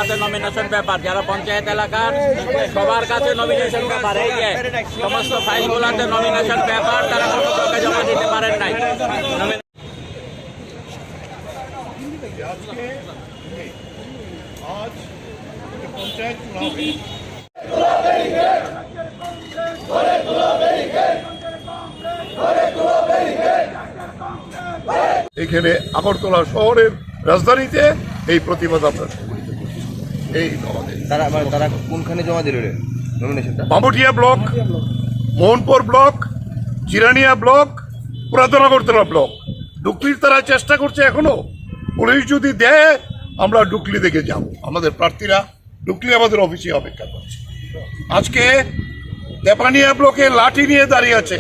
কাছে nomination paper, যারা পঞ্চায়েত এলাকার সবার কাছে নমিনেশন পেপার, এই যে সমস্ত ফাইলগুলোতে নমিনেশন পেপার, তারা কোনো কাউকে জমা দিতে পারেন নাই। आज पंचायत चुनाव है। এখানে আগরতলা শহরের রাজধানীতে এই প্রতিবাদ আমরা সংগঠিত করছি। এই আমাদের তারা কোনখানে জমা দিল নমিনেশনটা? Bamutia block, Mohanpur block, Jirania block, পুরাতন আগরতলা ব্লক। ডুকলির তারা চেষ্টা করছে এখনো, পুলিশ যদি দেয় আমরা ডুকলি দেখে যাব। আমাদের প্রার্থীরা ডুকলি আমাদের অফিসে অপেক্ষা করছে। আজকে তেপানিয়া ব্লকে লাঠি নিয়ে দাঁড়িয়ে আছে,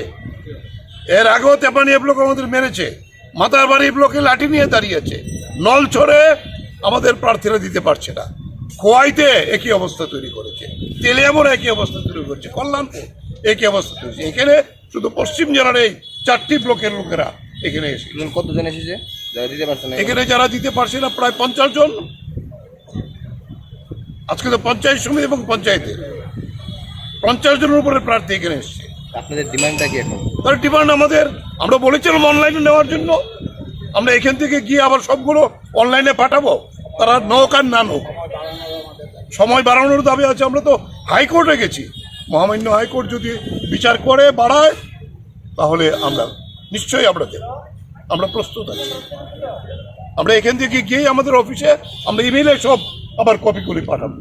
এর আগেও তেপানিয়া ব্লক আমাদের মেরেছে। মাতারবাড়ি ব্লকে লাঠি নিয়ে দাঁড়িয়ে আছে। নলছড়ে আমাদের প্রার্থীরা দিতে পারছে না। খোয়াইতে একই অবস্থা তৈরি করেছে, তেলিয়ামোর একই অবস্থা তৈরি করেছে, কল্যাণপুর একই অবস্থা তৈরি। এখানে শুধু পশ্চিম জেলার এই 4টি ব্লকের লোকেরা এখানে এসে কতজন এসেছে যারা দিতে পারছে না? এখানে যারা দিতে পারছে না প্রায় 50 জন। আজকে তো পঞ্চায়েত সমিতি এবং পঞ্চায়েতে 50 জনের উপরে প্রার্থী এখানে এসছে। আপনাদের ডিমান্ডটা কি এখন? তার ডিমান্ড আমাদের, আমরা বলেছিলাম অনলাইনে নেওয়ার জন্য। আমরা এখান থেকে গিয়ে আবার সবগুলো অনলাইনে পাঠাবো, তারা নোক আর না নোক। সময় বাড়ানোর দাবি আছে। আমরা তো হাইকোর্টে গেছি, মহামান্য হাইকোর্ট যদি বিচার করে বাড়ায় তাহলে আমরা নিশ্চয়ই আমরা দেব। আমরা প্রস্তুত আছি। আমরা এখান থেকে গিয়ে আমাদের অফিসে আমরা ইমেইলে সব আবার কপি করে পাঠাবো।